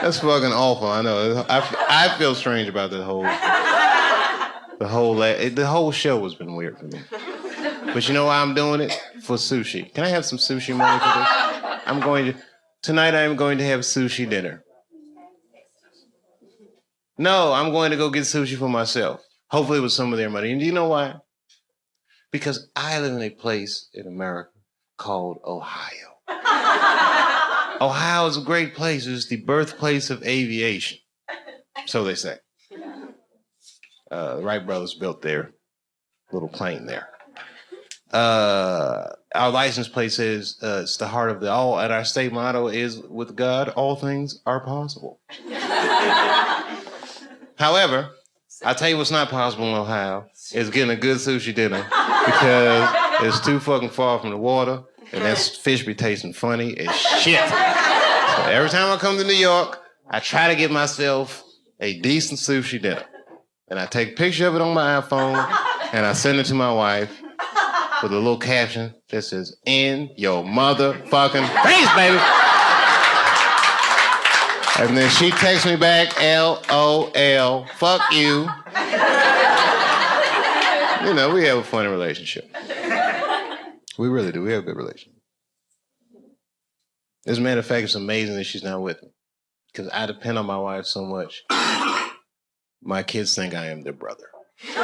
That's fucking awful. I know. I feel strange about the whole show has been weird for me. But you know why I'm doing it? For sushi. Can I have some sushi money for this? Tonight I am going to have sushi dinner. No, I'm going to go get sushi for myself. Hopefully with some of their money. And do you know why? Because I live in a place in America called Ohio. Ohio is a great place. It's the birthplace of aviation. So they say. The Wright brothers built their little plane there. Our license plate says it's the heart of the all, and our state motto is, with God, all things are possible. However, I'll tell you what's not possible in Ohio is getting a good sushi dinner because it's too fucking far from the water, and that fish be tasting funny as shit. So every time I come to New York, I try to get myself a decent sushi dinner. And I take a picture of it on my iPhone, and I send it to my wife with a little caption that says, "In your motherfucking face, baby." And then she texts me back, LOL, fuck you. You know, we have a funny relationship. We really do. We have a good relationship. As a matter of fact, it's amazing that she's not with me. Because I depend on my wife so much. My kids think I am their brother. It's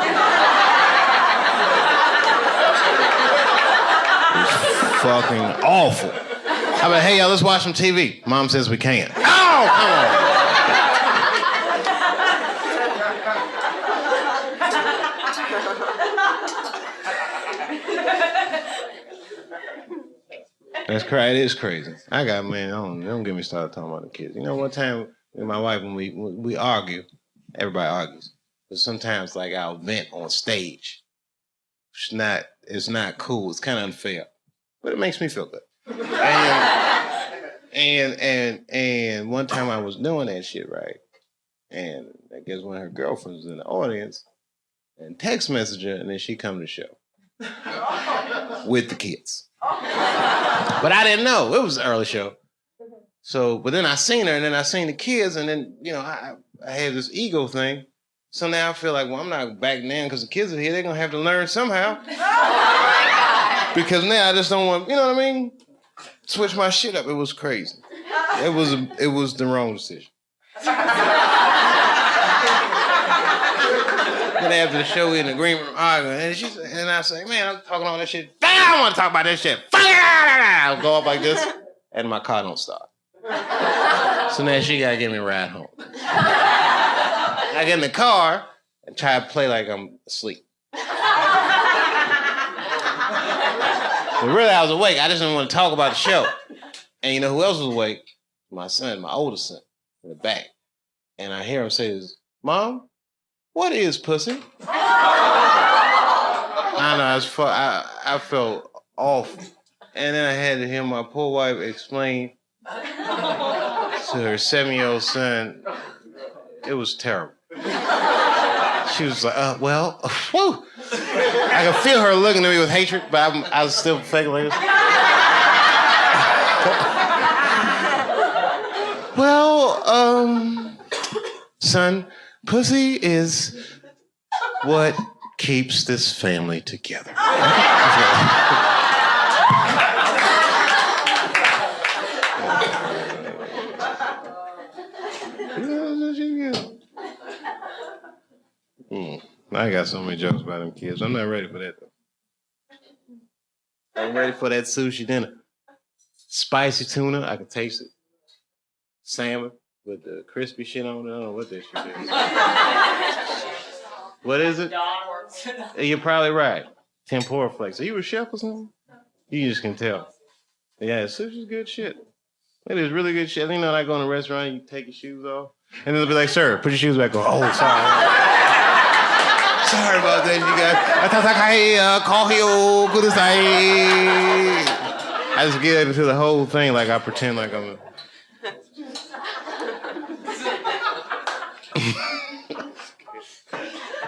fucking awful. I'm like, hey, y'all, let's watch some TV. Mom says we can't. Oh, come on. That's crazy. It is crazy. Don't get me started talking about the kids. You know, one time with my wife, when we argue, everybody argues. But sometimes, like, I'll vent on stage. It's not cool. It's kind of unfair. But it makes me feel good. And one time I was doing that shit, right? And I guess one of her girlfriends was in the audience and text messaged her, and then she come to the show with the kids. But I didn't know. It was an early show. So, but then I seen her, and then I seen the kids, and then, you know, I had this ego thing. So now I feel like, well, I'm not backing down because the kids are here. They're going to have to learn somehow. Because now I just don't want, you know what I mean? Switch my shit up. It was crazy. It was the wrong decision. Then after the show, we in the green room arguing, and I say, man, I'm talking all that shit. I don't want to talk about this shit. I'll go up like this, and my car don't start. So now she got to get me a ride home. I get in the car and try to play like I'm asleep. But really, I was awake. I just didn't want to talk about the show. And you know who else was awake? My son, my oldest son, in the back. And I hear him say, "Mom, what is pussy?" I know, I felt awful. And then I had to hear my poor wife explain to her 7-year-old son. It was terrible. She was like, well, whew. I could feel her looking at me with hatred, but I was still faking like this. Well, son, pussy is what keeps this family together. I got so many jokes about them kids. I'm not ready for that, though. I'm ready for that sushi dinner. Spicy tuna, I can taste it. Salmon with the crispy shit on it. I don't know what that shit is. What is it? You're probably right. Tempura flakes. Are you a chef or something? You just can tell. Yeah, sushi's good shit. It is really good shit. You know, like go in a restaurant, you take your shoes off, and then they'll be like, "Sir, put your shoes back on." Oh, sorry. Sorry about that, you guys. I just get into the whole thing like I pretend like I'm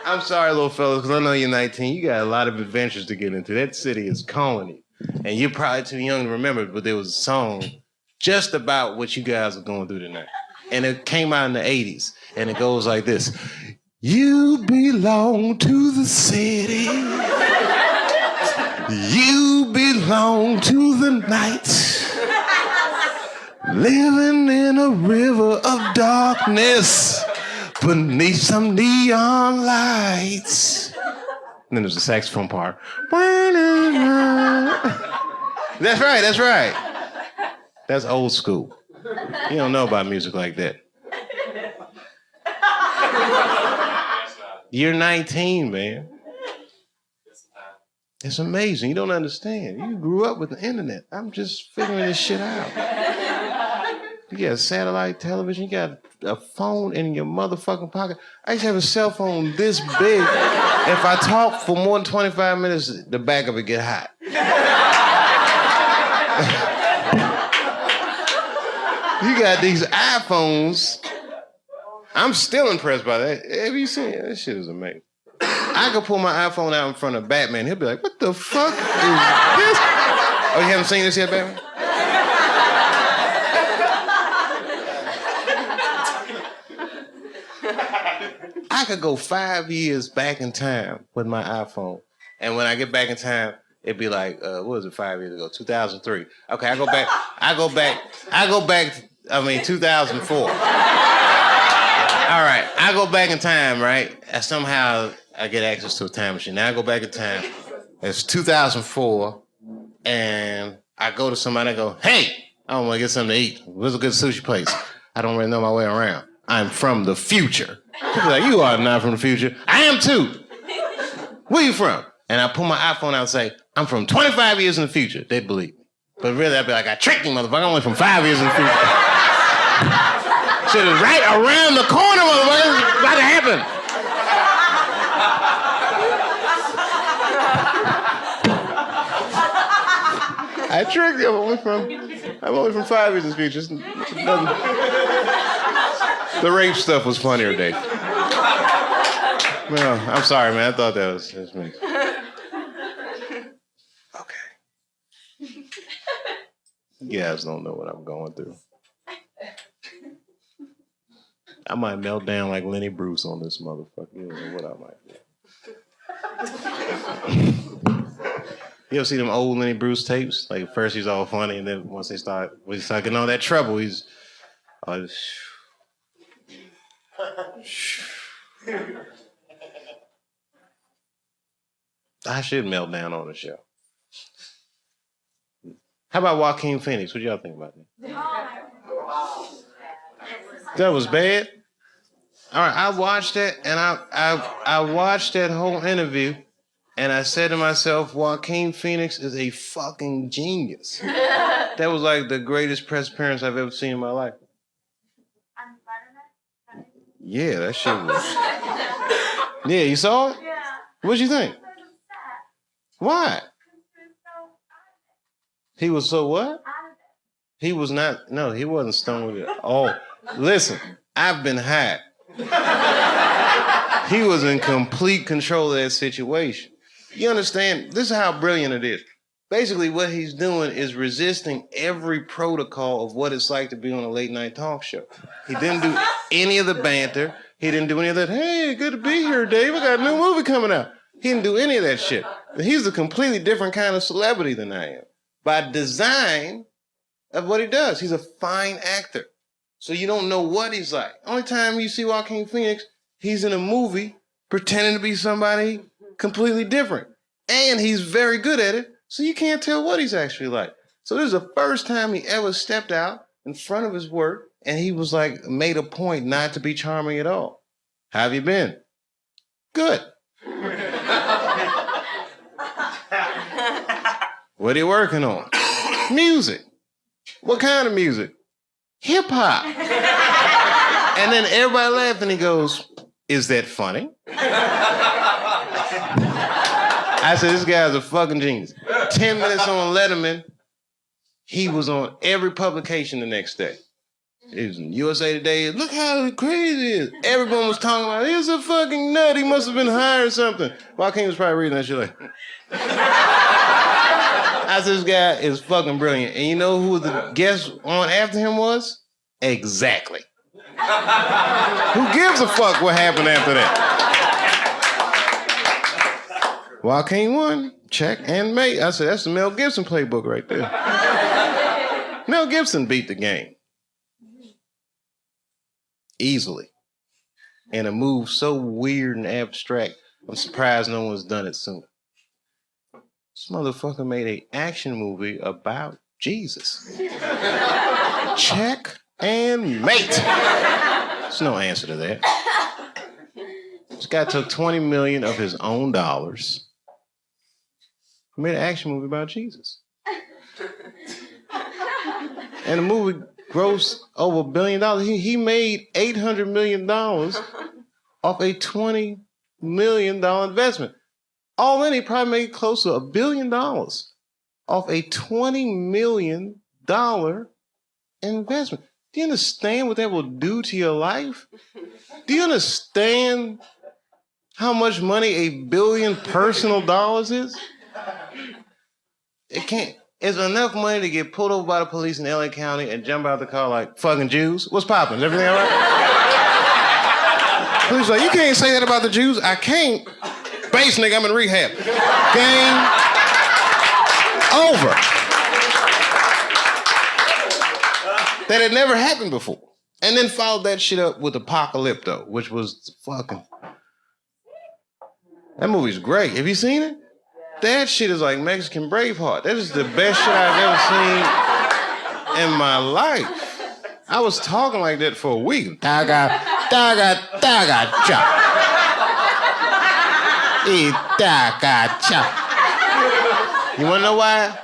I'm sorry, little fellas, because I know you're 19. You got a lot of adventures to get into. That city is calling you. And you're probably too young to remember, but there was a song just about what you guys are going through tonight. And it came out in the 80s. And it goes like this. You belong to the city. You belong to the night. Living in a river of darkness beneath some neon lights. And then there's the saxophone part. That's right, that's right. That's old school. You don't know about music like that. You're 19, man. It's amazing. You don't understand. You grew up with the internet. I'm just figuring this shit out. You got satellite television. You got a phone in your motherfucking pocket. I used to have a cell phone this big. If I talk for more than 25 minutes, the back of it get hot. You got these iPhones. I'm still impressed by that. Have you seen it? This shit is amazing. I could pull my iPhone out in front of Batman. He'll be like, what the fuck is this? Oh, you haven't seen this yet, Batman? I could go 5 years back in time with my iPhone. And when I get back in time, it'd be like, what was it 5 years ago? 2003. Okay, I go back, 2004. All right, I go back in time, right? And somehow I get access to a time machine. Now I go back in time. It's 2004, and I go to somebody and I go, hey, I want to get something to eat. Where's a good sushi place? I don't really know my way around. I'm from the future. People are like, you are not from the future. I am too. Where you from? And I pull my iPhone out and say, I'm from 25 years in the future. They'd believe me. But really, I'd be like, I tricked you, motherfucker. I'm only from 5 years in the future. Shit is right around the corner, motherfucker. It's about to happen. I tricked you. I'm only from 5 years in the future. The rape stuff was funnier, Dave. Well, I'm sorry, man. I thought that was me. Okay. You guys don't know what I'm going through. I might melt down like Lenny Bruce on this motherfucker. You don't know what I might do. You ever see them old Lenny Bruce tapes? Like, first he's all funny, and then once he start getting all that trouble, he's... I should melt down on the show. How about Joaquin Phoenix? What y'all think about that? That was bad? All right, I watched it, and I watched that whole interview, and I said to myself, Joaquin Phoenix is a fucking genius. That was like the greatest press appearance I've ever seen in my life. Yeah, that shit was... Yeah, you saw it? Yeah. What'd you think? Why? He was so what? He was not... No, he wasn't stoned with it. Oh, listen, I've been high. He was in complete control of that situation. You understand? This is how brilliant it is. Basically, what he's doing is resisting every protocol of what it's like to be on a late night talk show. He didn't do any of the banter. He didn't do any of that, hey, good to be here, Dave. I got a new movie coming out. He didn't do any of that shit. He's a completely different kind of celebrity than I am. By design of what he does. He's a fine actor. So you don't know what he's like. Only time you see Joaquin Phoenix, he's in a movie pretending to be somebody completely different. And he's very good at it, so you can't tell what he's actually like. So this is the first time he ever stepped out in front of his work, and he was like, made a point not to be charming at all. How have you been? Good. What are you working on? Music. What kind of music? Hip hop. And then everybody laughed and he goes, is that funny? I said, this guy's a fucking genius. 10 minutes on Letterman, he was on every publication the next day. It was in USA Today. Look how crazy it is. Everyone was talking about, he's a fucking nut. He must have been high or something. Joaquin was probably reading that shit like... I said, this guy is fucking brilliant. And you know who the guest on after him was? Exactly. Who gives a fuck what happened after that? Joaquin won, check and mate. I said, that's the Mel Gibson playbook right there. Mel Gibson beat the game. Easily. In a move so weird and abstract, I'm surprised no one's done it sooner. This motherfucker made an action movie about Jesus. Check and mate. There's no answer to that. This guy took $20 million of his own dollars. He made an action movie about Jesus. And the movie grossed over $1 billion. He made $800 million off a $20 million investment. All in, he probably made close to $1 billion off a $20 million investment. Do you understand what that will do to your life? Do you understand how much money $1 billion personal dollars is? It can't. It's enough money to get pulled over by the police in LA County and jump out of the car like, fucking Jews? What's poppin'? Is everything all right? Police like, you can't say that about the Jews. I can't. Base nigga, I'm in rehab. Game over. That had never happened before. And then followed that shit up with Apocalypto, which was fucking... That movie's great. Have you seen it? That shit is like Mexican Braveheart. That is the best shit I've ever seen in my life. I was talking like that for a week. Taga, taga, taga, cha. Taga, cha. You wanna know why?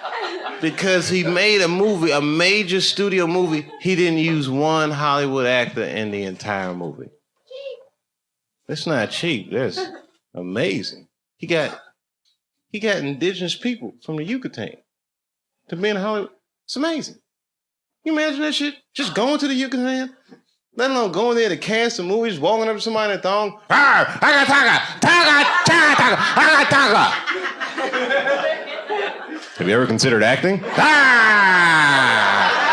Because he made a movie, a major studio movie. He didn't use one Hollywood actor in the entire movie. That's not cheap. That's amazing. He got indigenous people from the Yucatan to be in Hollywood. It's amazing. Can you imagine that shit? Just going to the Yucatan? Let alone going there to cast a movie, just walking up to somebody in a thong. Taga, taga, taga, taga, taga, taga. Have you ever considered acting? Taga,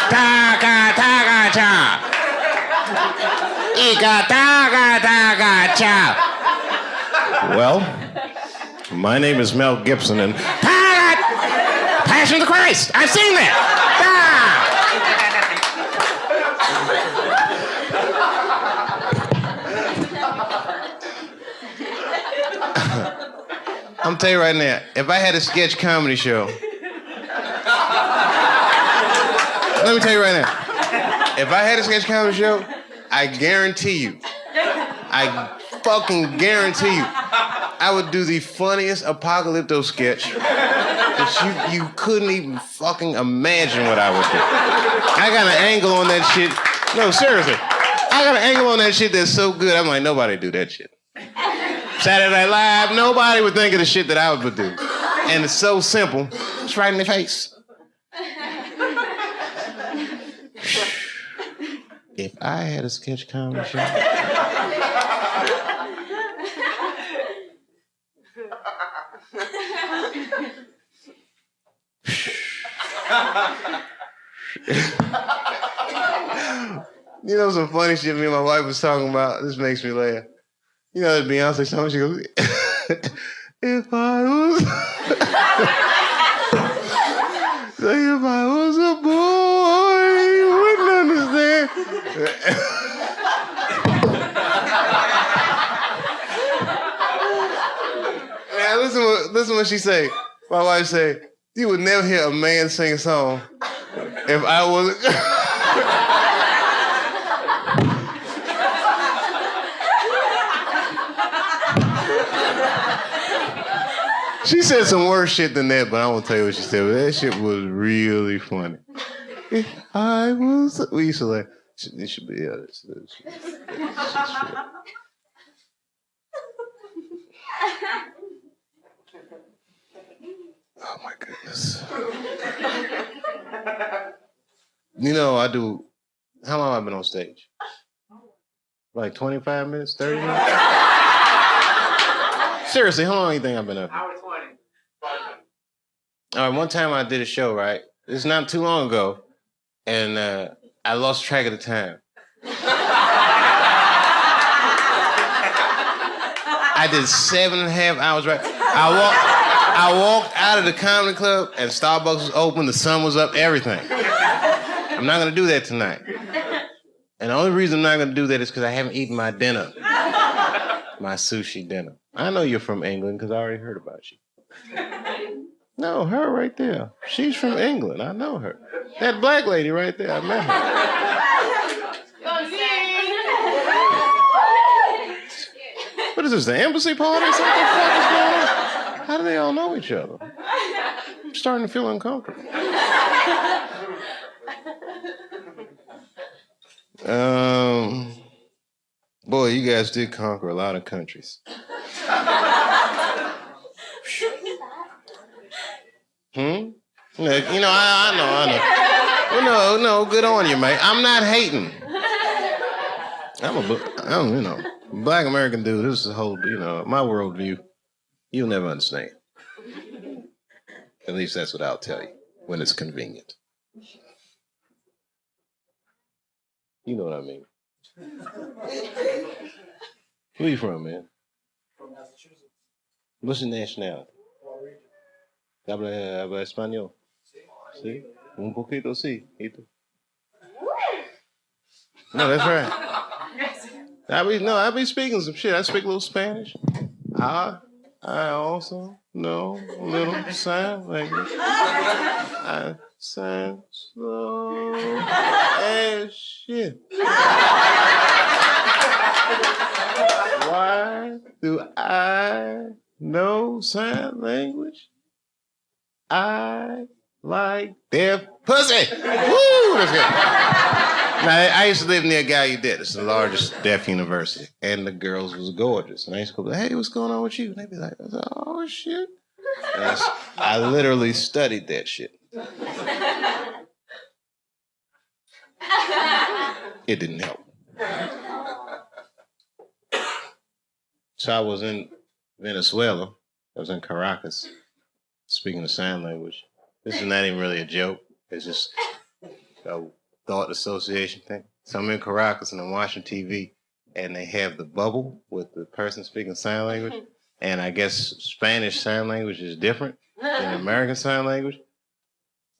taga, cha. Ika, taga, taga, cha. Well, my name is Mel Gibson, and Passion of the Christ. I've seen that. I'm telling you right now, if I had a sketch comedy show, let me tell you right now, if I had a sketch comedy show, I guarantee you, I fucking guarantee you, I would do the funniest Apocalypto sketch that you couldn't even fucking imagine what I would do. I got an angle on that shit. No, seriously. I got an angle on that shit that's so good, I'm like, nobody do that shit. Saturday Night Live, nobody would think of the shit that I would do. And it's so simple. It's right in the face. If I had a sketch comedy show... You know some funny shit me and my wife was talking about? This makes me laugh. You know that Beyonce song, she goes, if I was... if I was a boy, you wouldn't understand. Now listen what she say. My wife say, you would never hear a man sing a song if I was... She said some worse shit than that, but I won't tell you what she said. But that shit was really funny. If I was... We used to like... It should be... Yeah, oh my goodness. You know, I do... How long have I been on stage? Like 25 minutes, 30 minutes? Seriously, how long do you think I've been up here? Hour 20. All right, one time I did a show, right? It's not too long ago, and I lost track of the time. I did 7.5 hours, right? I walked out of the comedy club and Starbucks was open, the sun was up, everything. I'm not gonna do that tonight. And the only reason I'm not gonna do that is because I haven't eaten my dinner. My sushi dinner. I know you're from England because I already heard about you. No, her right there. She's from England. I know her. That black lady right there, I met her. What is this, the embassy party? What the fuck is going on? How do they all know each other? I'm starting to feel uncomfortable. Boy, you guys did conquer a lot of countries. You know, I know. No, good on you, mate. I'm not hating. Black American dude, this is a whole, my worldview. You'll never understand. At least that's what I'll tell you when it's convenient. You know what I mean. Where you from, man? From Massachusetts. What's your nationality? Habla español. Sí. Un poquito sí. No, that's right. I be speaking some shit. I speak a little Spanish. I also know a little sign language. I sign slow as shit. Why do I know sign language? I like deaf pussy. Woo! That's good. Now, I used to live near Gallaudet. It's the largest deaf university. And the girls was gorgeous. And I used to go, hey, what's going on with you? And they'd be like, oh, shit. And I literally studied that shit. It didn't help. So I was in Venezuela. I was in Caracas, speaking the sign language. This is not even really a joke. It's just a thought association thing. So I'm in Caracas and I'm watching TV and they have the bubble with the person speaking sign language. And I guess Spanish sign language is different than American sign language.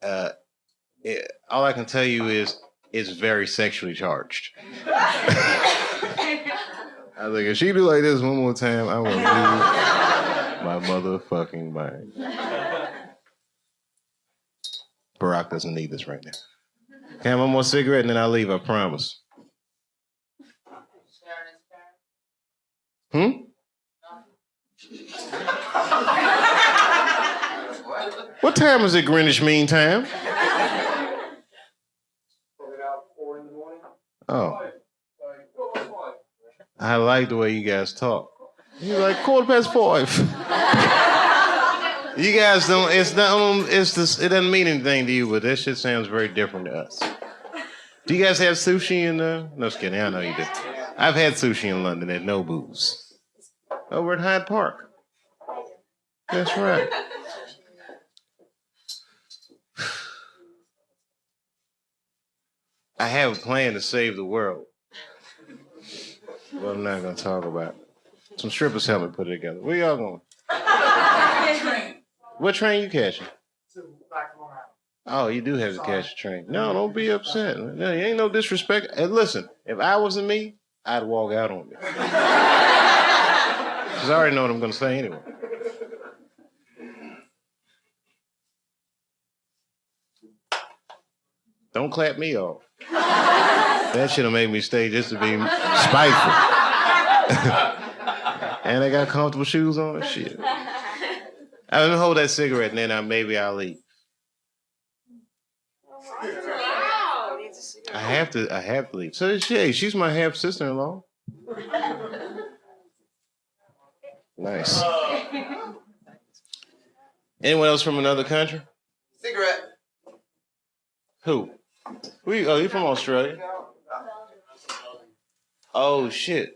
All I can tell you is it's very sexually charged. I was like, if she do like this one more time, I will lose my motherfucking mind. Barack doesn't need this right now. Can I have one more cigarette and then I'll leave, I promise. What time is it, Greenwich Mean Time? Oh. I like the way you guys talk. You're like 5:15. You guys don't, it doesn't mean anything to you, but that shit sounds very different to us. Do you guys have sushi in No, just kidding, I know you do. I've had sushi in London at Nobu's. Over at Hyde Park. That's right. I have a plan to save the world. But I'm not going to talk about it. Some strippers help me put it together. Where y'all going? Train. What train you catching? Back to Long Island. Oh, you do have to catch a train. No, don't be upset. No, you ain't no disrespect. And listen, if I wasn't me, I'd walk out on me. Because I already know what I'm going to say anyway. Don't clap me off. That shit'll make me stay just to be spiteful. And I got comfortable shoes on. Shit. Let me hold that cigarette and then maybe I'll leave. I have to leave. So she's my half sister-in-law. Nice. Anyone else from another country? Cigarette. Who? You from Australia? Oh, shit.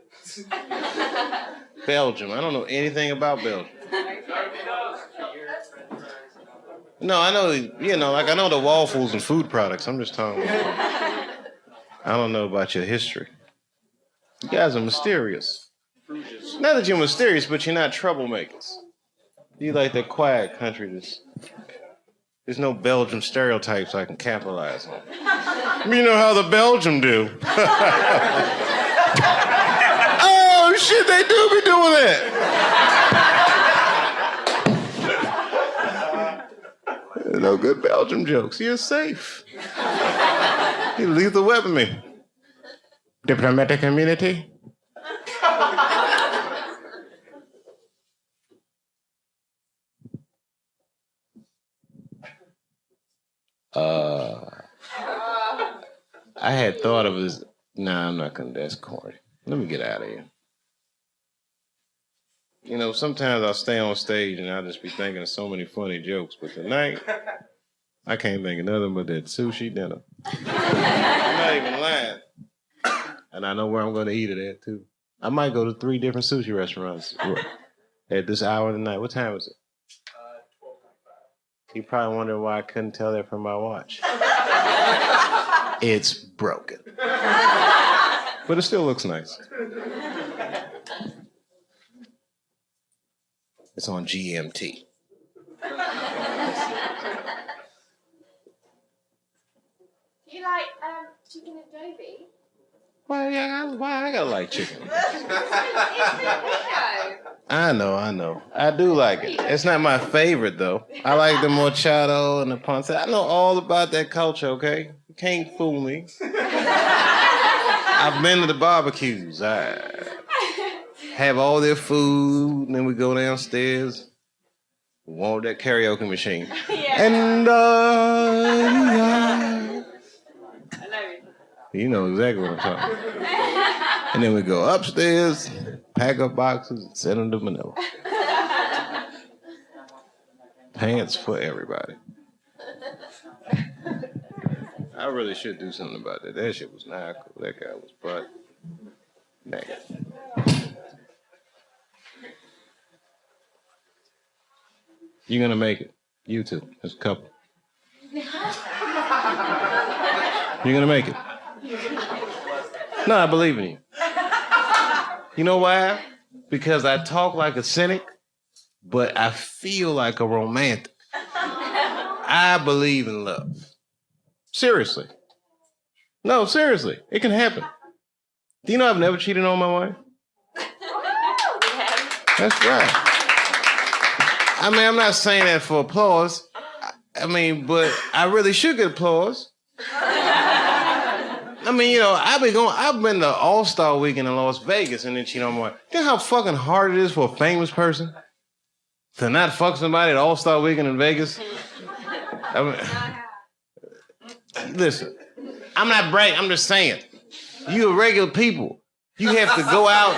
Belgium. I don't know anything about Belgium. No, I know, I know the waffles and food products. I'm just talking about, I don't know about your history. You guys are mysterious. Not that you're mysterious, but you're not troublemakers. You like that quiet country. There's no Belgium stereotypes I can capitalize on. You know how the Belgium do. Oh, shit, they do be doing that. No good Belgium jokes. You're safe. You lethal weapon me. Diplomatic immunity. I had thought of this. Nah, I'm not gonna. That's corny. Let me get out of here. You know, sometimes I'll stay on stage and I'll just be thinking of so many funny jokes, but tonight, I can't think of nothing but that sushi dinner. I'm not even lying. And I know where I'm gonna eat it at, too. I might go to 3 different sushi restaurants at this hour of the night. What time is it? 12:95. You probably wonder why I couldn't tell that from my watch. It's broken. But it still looks nice. It's on GMT. You like chicken adobe? Why I gotta like chicken? It's I know. I do like it. It's not my favorite, though. I like the machado and the ponce. I know all about that culture, okay? You can't fool me. I've been to the barbecues. I have all their food, and then we go downstairs. Want that karaoke machine. Yeah. And I know. you know exactly what I'm talking about. And then we go upstairs, pack up boxes, and send them to Manila. Pants for everybody. I really should do something about that. That shit was not cool. That guy was butt naked. You're gonna make it. You two, as a couple. You're gonna make it. No, I believe in you. You know why? Because I talk like a cynic, but I feel like a romantic. I believe in love. Seriously. No, seriously. It can happen. Do you know I've never cheated on my wife? That's right. I mean, I'm not saying that for applause. I mean, but I really should get applause. I mean, you know, I've been to All-Star Weekend in Las Vegas and then cheat on my wife. You know how fucking hard it is for a famous person to not fuck somebody at All-Star Weekend in Vegas? I mean, listen, I'm not bragging, I'm just saying. You are regular people. You have to go out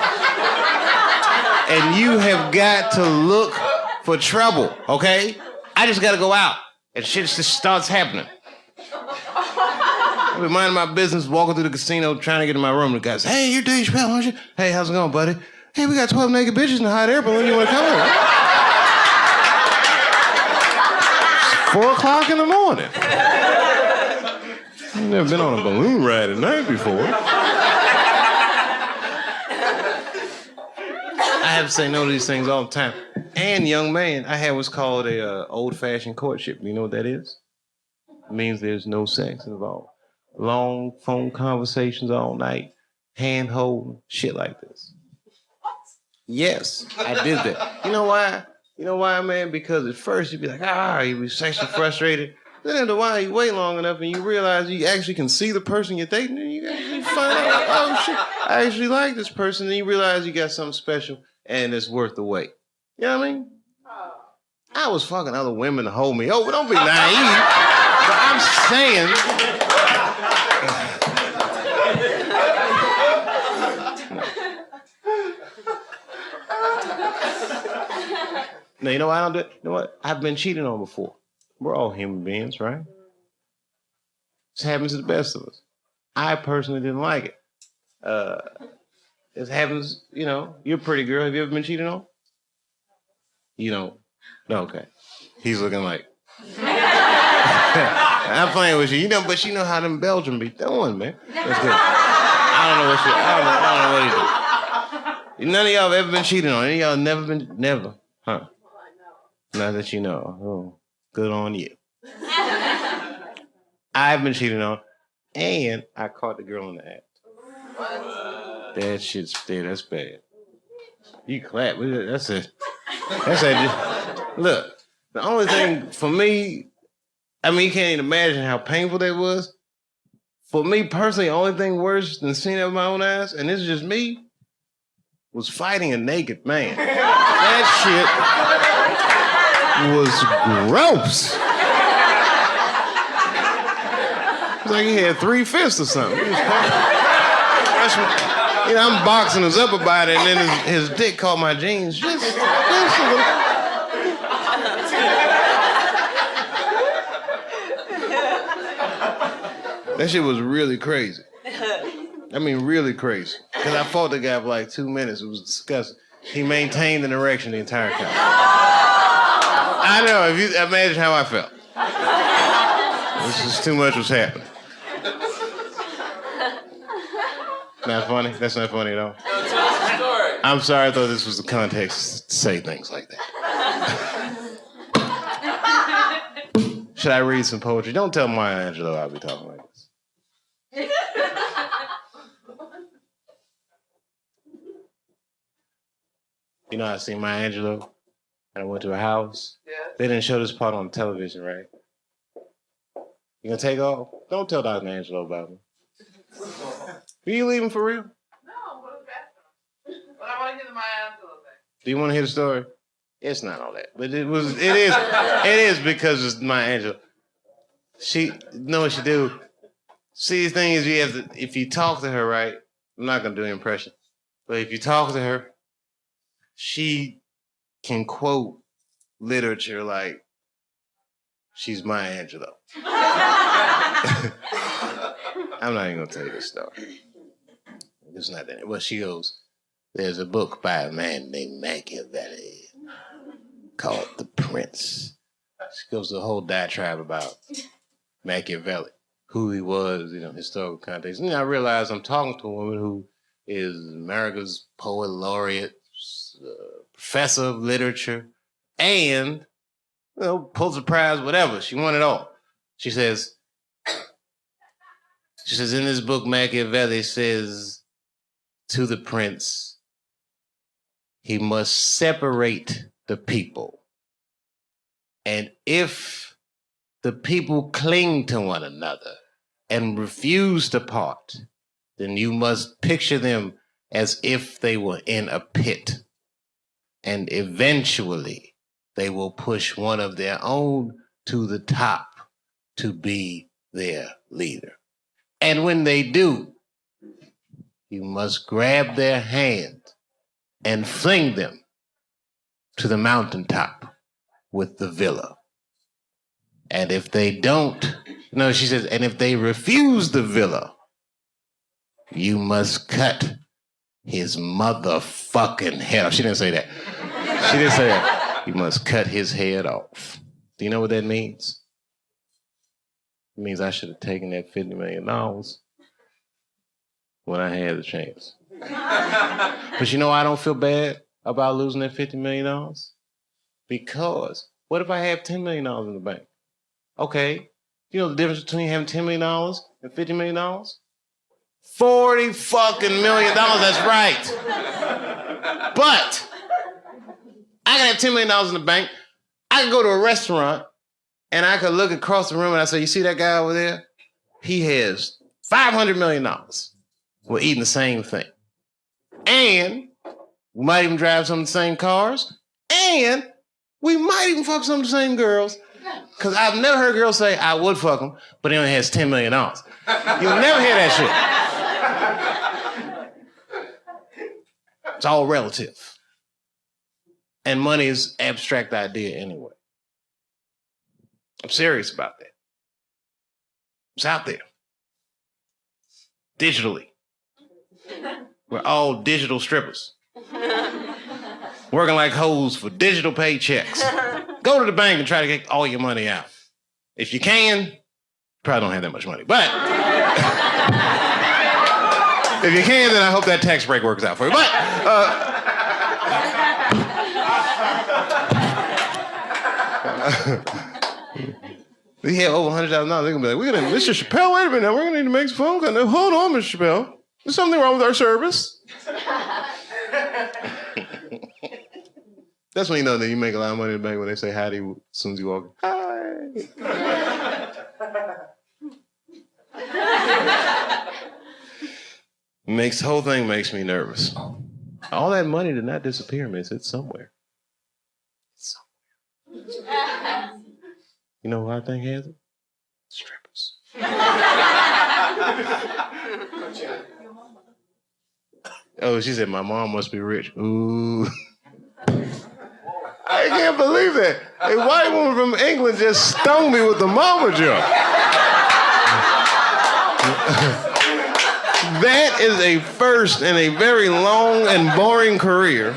and you have got to look for trouble, okay? I just gotta go out and shit just starts happening. I'll be minding my business, walking through the casino, trying to get in my room. The guy says, hey, you're Dave Chappelle, aren't you? Hey, how's it going, buddy? Hey, we got 12 naked bitches in the hot air balloon. You wanna come over? It's 4 o'clock in the morning. I've never been on a balloon ride at night before. I have to say no to these things all the time. And young man, I had what's called a old-fashioned courtship. You know what that is? It means there's no sex involved. Long phone conversations all night, hand-holding, shit like this. Yes, I did that. You know why? You know why, man? Because at first you'd be like, you'd be sexually frustrated. Then after a while, you wait long enough and you realize you actually can see the person you're dating and you actually find out, oh shit, I actually like this person. And you realize you got something special and it's worth the wait. You know what I mean? I was fucking other women to hold me over. Don't be naive. But I'm saying. Now, you know what I don't do? You know what? I've been cheated on before. We're all human beings, right? This happens to the best of us. I personally didn't like it. It happens, you know, you're a pretty girl. Have you ever been cheated on? You don't? No, okay. He's looking like. I'm playing with you. You know, but you know how them Belgium be doing, man. That's good. I don't know what he do. None of y'all have ever been cheated on. Any of y'all never? Huh? Not that you know. Oh, good on you. I've been cheated on, and I caught the girl in the act. That shit's that's bad. You clap. That's it. That's it. Look, the only thing for me, I mean, you can't even imagine how painful that was. For me personally, the only thing worse than seeing it with my own eyes, and this is just me, was fighting a naked man. That shit was gross. It was like he had 3 fists or something. I'm boxing his up about it, and then his dick caught my jeans. Just a little. That shit was really crazy. I mean, really crazy. Because I fought the guy for like 2 minutes. It was disgusting. He maintained an erection the entire time. I know, if you imagine how I felt. This is too much was happening. Not funny? That's not funny at all. No, tell us the story. I'm sorry, I thought this was the context to say things like that. Should I read some poetry? Don't tell Maya Angelou I'll be talking like this. You know, I seen Maya Angelou, and I went to her house. Yeah. They didn't show this part on television, right? You gonna take off? Don't tell Dr. Angelo about me. Are you leaving for real? No, go to the bathroom. But I want to hear the Maya Angelou thing. Do you want to hear the story? It's not all that, but it is because it's Maya Angelou. She know what she do. See, the thing is, you have to, if you talk to her, right? I'm not gonna do an impression, but if you talk to her, she can quote literature like she's Maya Angelou. I'm not even gonna tell you this story. It's not that. Well, she goes, there's a book by a man named Machiavelli called The Prince. She goes to a whole diatribe about Machiavelli, who he was, historical context. And I realize I'm talking to a woman who is America's poet laureate, professor of literature, and Pulitzer Prize, whatever. She won it all. She says, in this book, Machiavelli says to the prince, he must separate the people. And if the people cling to one another and refuse to part, then you must picture them as if they were in a pit. And eventually, they will push one of their own to the top to be their leader. And when they do, you must grab their hand and fling them to the mountaintop with the villa. And if they don't, she says, and if they refuse the villa, you must cut his motherfucking head off. She didn't say that. She didn't say that. You must cut his head off. Do you know what that means? It means I should have taken that $50 million when I had the chance. But I don't feel bad about losing that $50 million? Because what if I have $10 million in the bank? Okay, you know the difference between having $10 million and $50 million? $40 fucking million, that's right. But I can have $10 million in the bank. I can go to a restaurant and I could look across the room and I say, you see that guy over there? He has $500 million. We're eating the same thing. And we might even drive some of the same cars. And we might even fuck some of the same girls. Because I've never heard a girl say, I would fuck him, but he only has $10 million. You'll never hear that shit. It's all relative. And money is an abstract idea anyway. I'm serious about that. It's out there. Digitally. We're all digital strippers. Working like hoes for digital paychecks. Go to the bank and try to get all your money out. If you can, probably don't have that much money, but If you can, then I hope that tax break works out for you. But he had over $100,000. They're gonna be like, "We're gonna, Mr. Chappelle, wait a minute, we're gonna need to make some phone calls. Hold on, Mr. Chappelle. There's something wrong with our service." That's when you know that you make a lot of money in the bank when they say hi to you as soon as you walk in. Hi. The whole thing makes me nervous. All that money did not disappear, miss. It's somewhere. It's somewhere. You know who I think has it? Strippers. Oh, she said, my mom must be rich. Ooh. I can't believe that. A white woman from England just stung me with the mama joke. That is a first in a very long and boring career.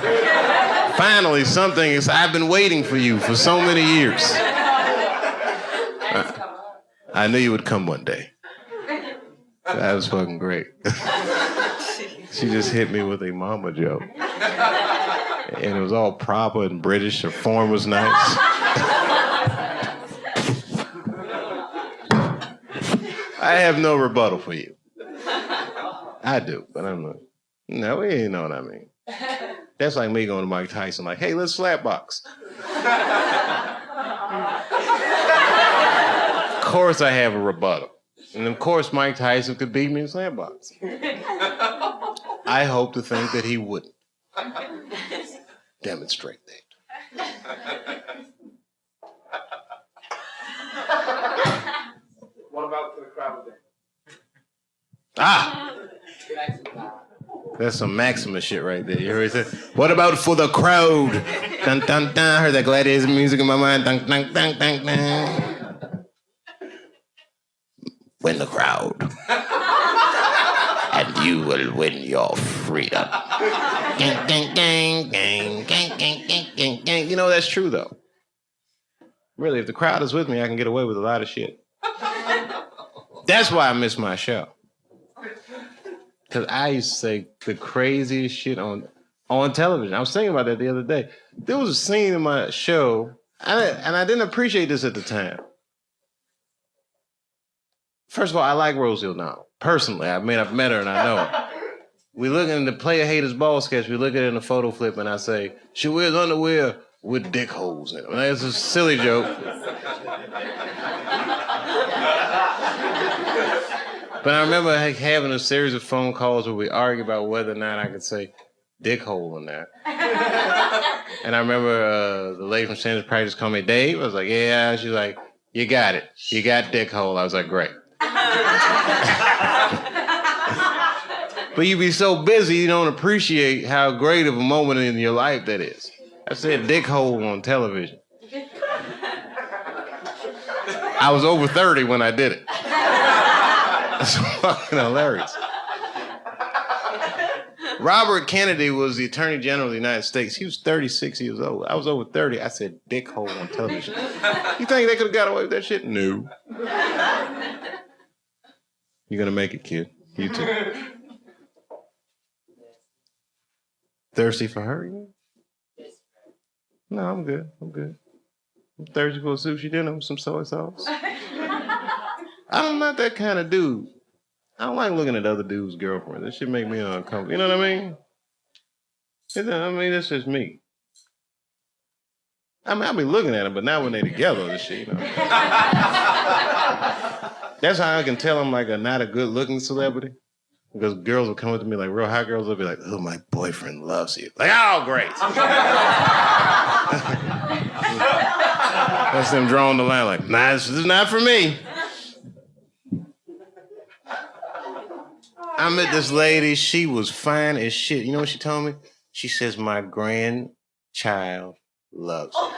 Finally, something is, I've been waiting for you for so many years. I knew you would come one day. That was fucking great. She just hit me with a mama joke. And it was all proper and British. Her form was nice. I have no rebuttal for you. I do, but I'm not. No, you know what I mean. That's like me going to Mike Tyson, like, hey, let's slapbox. Of course I have a rebuttal. And of course Mike Tyson could beat me in slapbox. I hope to think that he wouldn't. Demonstrate that. What about for the crowd today? Ah! That's some Maximus shit right there. You heard it? What about for the crowd? Dun, dun, dun. I heard that Gladiator music in my mind. Dun, dun, dun, dun, dun. Win the crowd. And you will win your freedom. Gang, gang, gang, gang, gang, gang, gang, gang, gang. You know, that's true, though. Really, if the crowd is with me, I can get away with a lot of shit. That's why I miss my show. Because I used to say the craziest shit on television. I was thinking about that the other day. There was a scene in my show, and I didn't appreciate this at the time. First of all, I like Rosie O'Donnell. Personally, I've met her and I know her. We look in the Player Haters Ball sketch, we look at it in the photo flip and I say, she wears underwear with dick holes in it. That's a silly joke. But I remember having a series of phone calls where we argue about whether or not I could say dick hole in that. And I remember the lady from Standard Practice called me Dave. I was like, yeah. She's like, you got it. You got dick hole. I was like, great. But you be so busy, you don't appreciate how great of a moment in your life that is. I said dick hole on television. I was over 30 when I did it. It's fucking hilarious. Robert Kennedy was the Attorney General of the United States. He was 36 years old. I was over 30. I said dick hole on television. You think they could have got away with that shit? No. You're gonna make it, kid. You too. Thirsty for her? No, I'm good. I'm thirsty for a sushi dinner with some soy sauce. I'm not that kind of dude. I don't like looking at other dudes' girlfriends. That shit make me uncomfortable. You know what I mean? That's just me. I mean, I'll be looking at them, but not when they're together and shit, you know. That's how I can tell I'm like not a good-looking celebrity. Because girls will come up to me like real hot girls will be like, oh, my boyfriend loves you. Like, oh, great. That's them drawing the line like, nah, this is not for me. I met this lady. She was fine as shit. You know what she told me? She says, my grandchild loves you.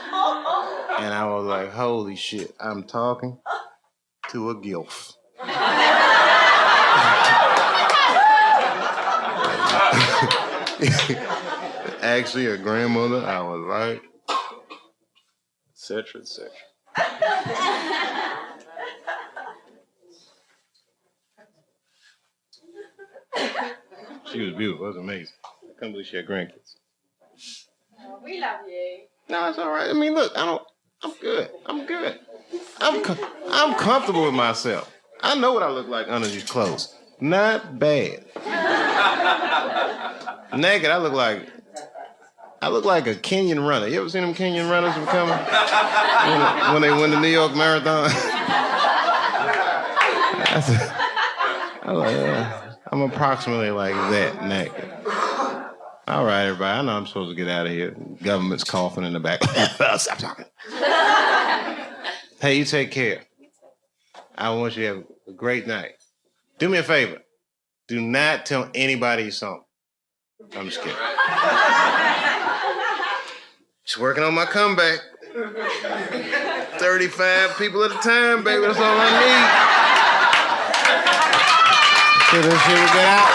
And I was like, holy shit, I'm talking to a gilf. Actually, a grandmother, I was like, et cetera, et cetera. She was beautiful. It was amazing. I couldn't believe she had grandkids. Oh, we love you. No, it's all right. I mean, look, I'm good. I'm good. I'm comfortable with myself. I know what I look like under these clothes. Not bad. Naked, I look like a Kenyan runner. You ever seen them Kenyan runners coming? When they win the New York Marathon? I'm approximately like that naked. All right, everybody. I know I'm supposed to get out of here. Government's coughing in the back. Stop talking. Hey, you take care. I want you to have a great night. Do me a favor. Do not tell anybody you saw me. I'm just kidding. Just working on my comeback. 35 people at a time, baby. That's all I need. So this shit will get out.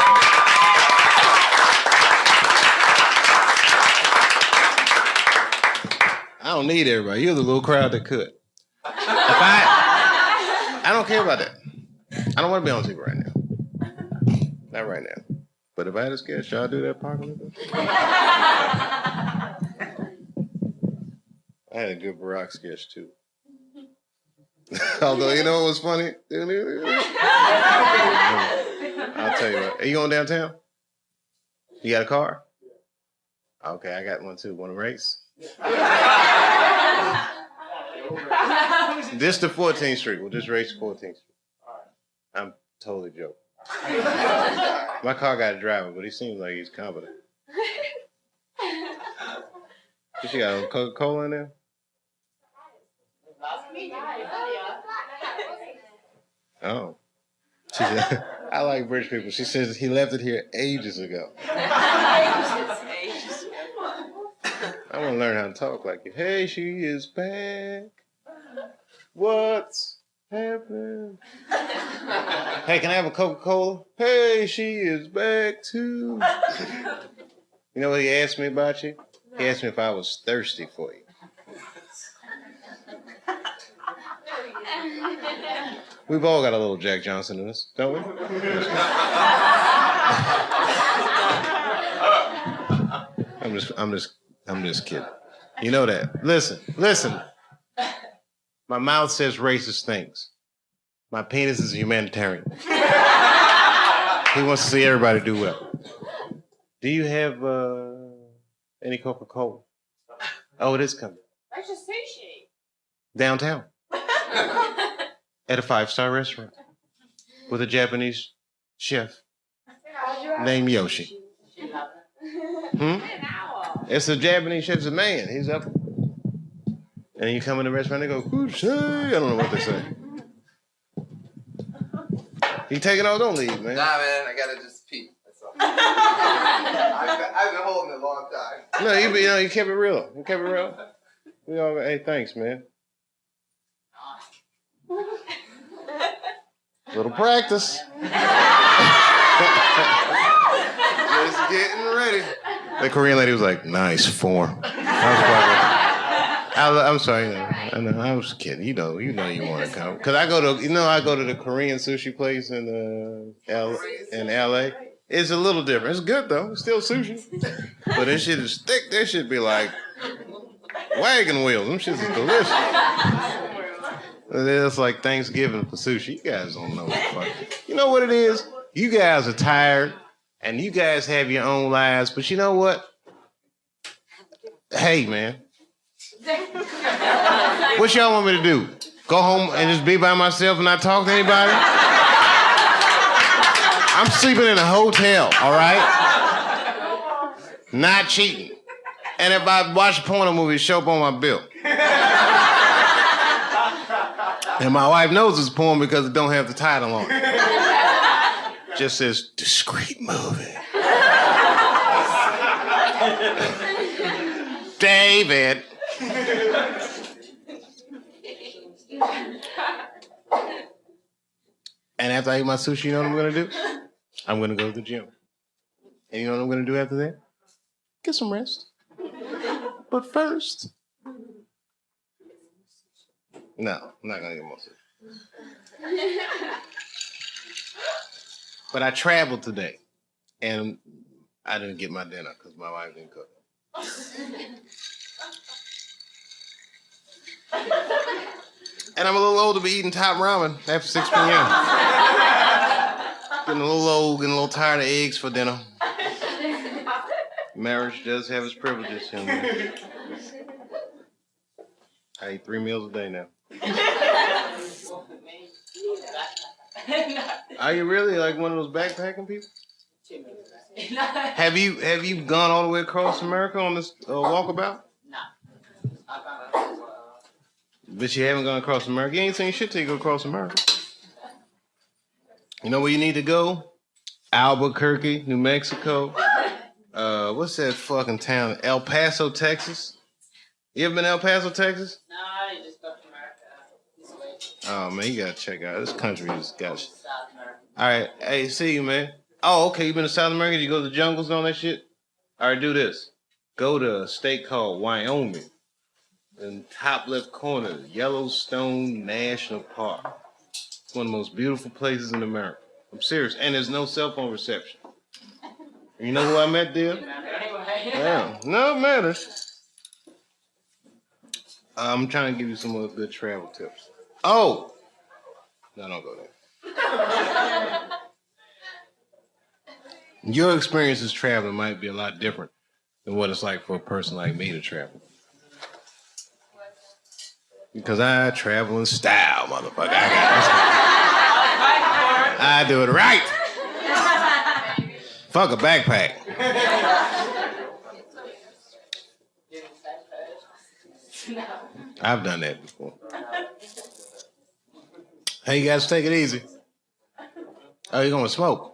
I don't need everybody. You're the little crowd that could. I don't care about that. I don't want to be on TV right now. Not right now. But if I had a sketch, y'all do that apocalypse? I had a good Barack sketch too. Although, you know what was funny? I'll tell you what. Are you going downtown? You got a car? Okay, I got one too. Want to race? This to 14th Street. We'll just race 14th Street. I'm totally joking. My car got a driver, but he seems like he's competent. She got a Coca-Cola in there? Oh. She said, I like British people. She says he left it here ages ago. I want to learn how to talk like it. Hey, she is back. What's happening? Hey, can I have a Coca-Cola? Hey, she is back too. You know what he asked me about you? He asked me if I was thirsty for you. We've all got a little Jack Johnson in us, don't we? I'm just kidding. You know that. Listen. My mouth says racist things. My penis is a humanitarian. He wants to see everybody do well. Do you have any Coca-Cola? Oh, it is coming. Where's your sushi? Downtown. At a 5-star restaurant. With a Japanese chef named Yoshi. It's a Japanese chef, it's a man. He's up. And you come in the restaurant and they go, Kushay. I don't know what they say. You take it off, don't leave, man. Nah, man, I gotta just pee. That's all. I've been holding it a long time. No, you kept it real. You kept it real. We all, hey, thanks, man. Little practice. Just getting ready. The Korean lady was like, nice form. I'm sorry, I know, I was kidding. You know you want to come. Cause I go to the Korean sushi place in LA. It's a little different. It's good though. It's still sushi. But this shit is thick. That shit be like wagon wheels. Them shits is delicious. It's like Thanksgiving for sushi. You guys don't know what the fuck. You know what it is? You guys are tired and you guys have your own lives, but you know what? Hey, man. What y'all want me to do? Go home and just be by myself and not talk to anybody? I'm sleeping in a hotel, all right? Not cheating. And if I watch a porno movie, show up on my bill. And my wife knows it's porn because it don't have the title on it. Just says, discreet movie. David. And after I eat my sushi, you know what I'm going to do? I'm going to go to the gym. And you know what I'm going to do after that? Get some rest. But first... No, I'm not going to get more sushi. But I traveled today. And I didn't get my dinner because my wife didn't cook. And I'm a little old to be eating top ramen after 6 p.m. Getting a little old, getting a little tired of eggs for dinner. Marriage does have its privileges. I eat 3 meals a day now. Are you really like one of those backpacking people? Have you gone all the way across America on this walkabout? No. But you haven't gone across America. You ain't seen shit till you go across America. You know where you need to go? Albuquerque, New Mexico. What's that fucking town? El Paso, Texas. You ever been to El Paso, Texas? No, I just go to America. Oh man, you gotta check out this country. Has got. South America. All right, hey, see you, man. Oh, okay. You been to South America? Did you go to the jungles and all that shit? All right, do this. Go to a state called Wyoming. In top left corner, Yellowstone National Park. It's one of the most beautiful places in America. I'm serious. And there's no cell phone reception. You know who I met there? Anyway. Yeah. No, it matters. I'm trying to give you some more good travel tips. Oh! No, don't go there. Your experiences traveling might be a lot different than what it's like for a person like me to travel. Because I travel in style, motherfucker. I do it right. Fuck a backpack. I've done that before. Hey, you guys, take it easy. Oh, you gonna smoke?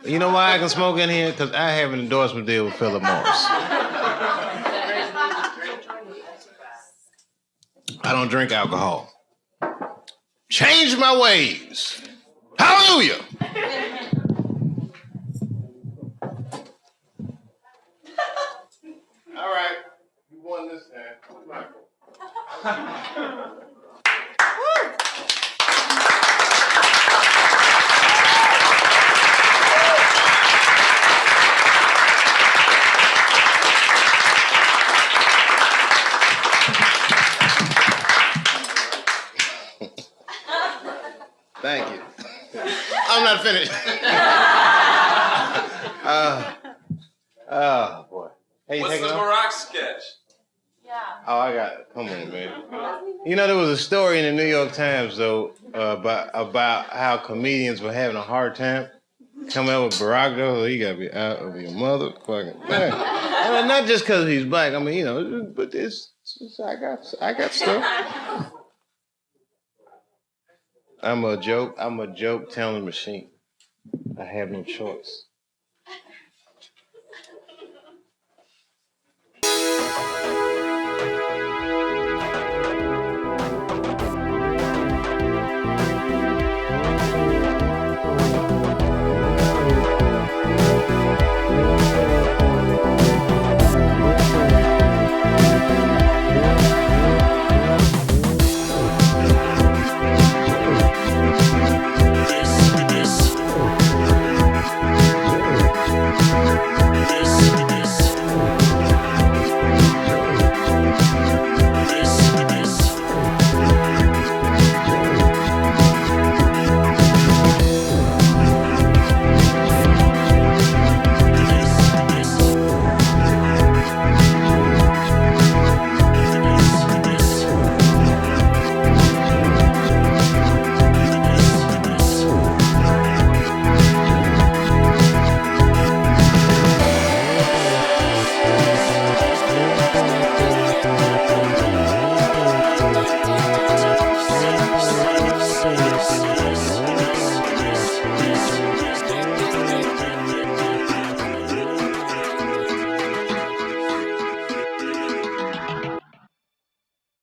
You know why I can smoke in here? Because I have an endorsement deal with Philip Morris. I don't drink alcohol. Change my ways. Hallelujah. All right. You won this time. Thank you. I'm not finished. Oh, boy. Hey, What's the Barack sketch? Yeah. Oh, I got it. Come on, man. You know, there was a story in the New York Times, though, about how comedians were having a hard time coming up with Barack, though. You got to be out of your motherfucking mind. And not just because he's black. I mean, you know, but I got stuff. I'm a joke telling machine. I have no choice.